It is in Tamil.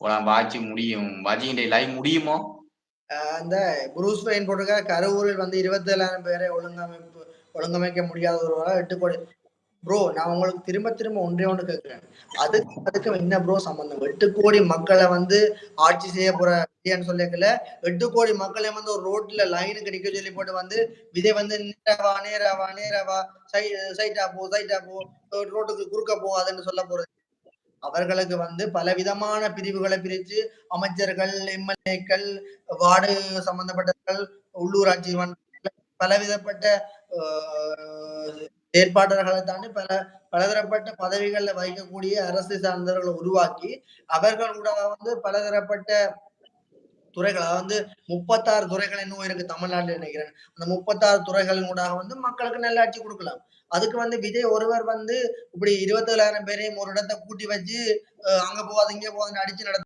வாட்சி முடியும். வாட்சிங்கிற லைவ் முடியுமோ? அந்த புரூஸ் வெயின் போட்டிருக்க கருவூரில் வந்து 27,000 பேரை ஒழுங்கமைக்க முடியாத ஒருவரால் 8 கோடி ப்ரோ நான் உங்களுக்கு திரும்ப திரும்ப ஒன்றே ஒன்று கேட்கிறேன். அதுக்கும் என்ன ப்ரோ சம்பந்தம்? 8 கோடி மக்களை வந்து ஆட்சி செய்ய போற விஜயன்னு சொல்லல 8 கோடி மக்களை வந்து ஒரு ரோட்ல லைனுக்கு நிக்க சொல்லி போட்டு வந்து விஜய் வந்து நேரவா சைட்டா போ ரோட்டுக்கு குறுக்க போகாதுன்னு சொல்ல போறது. அவர்களுக்கு வந்து பலவிதமான பிரிவுகளை பிரித்து அமைச்சர்கள், எம்எல்ஏக்கள், வார்டு சம்பந்தப்பட்டவர்கள், உள்ளூராட்சி பலவிதப்பட்ட ஏற்பாட்டாளர்களை தாண்டி பலதரப்பட்ட பதவிகள்ல வகிக்கக்கூடிய அரசு சார்ந்தவர்களை உருவாக்கி அவர்கள் கூட வந்து பலதரப்பட்ட துறைகள் அதாவது 36 துறைகள் இன்னும் இருக்கு தமிழ்நாட்டில் நினைக்கிறேன். அந்த 36 துறைகளின் ஊடாக வந்து மக்களுக்கு நல்லாட்சி கொடுக்கலாம். அதுக்கு வந்து விஜய் ஒருவர் வந்து இப்படி 27,000 பேரையும் ஒரு இடத்தை கூட்டி வச்சு அங்க போகாது இங்க போகாதுன்னு அடிச்சு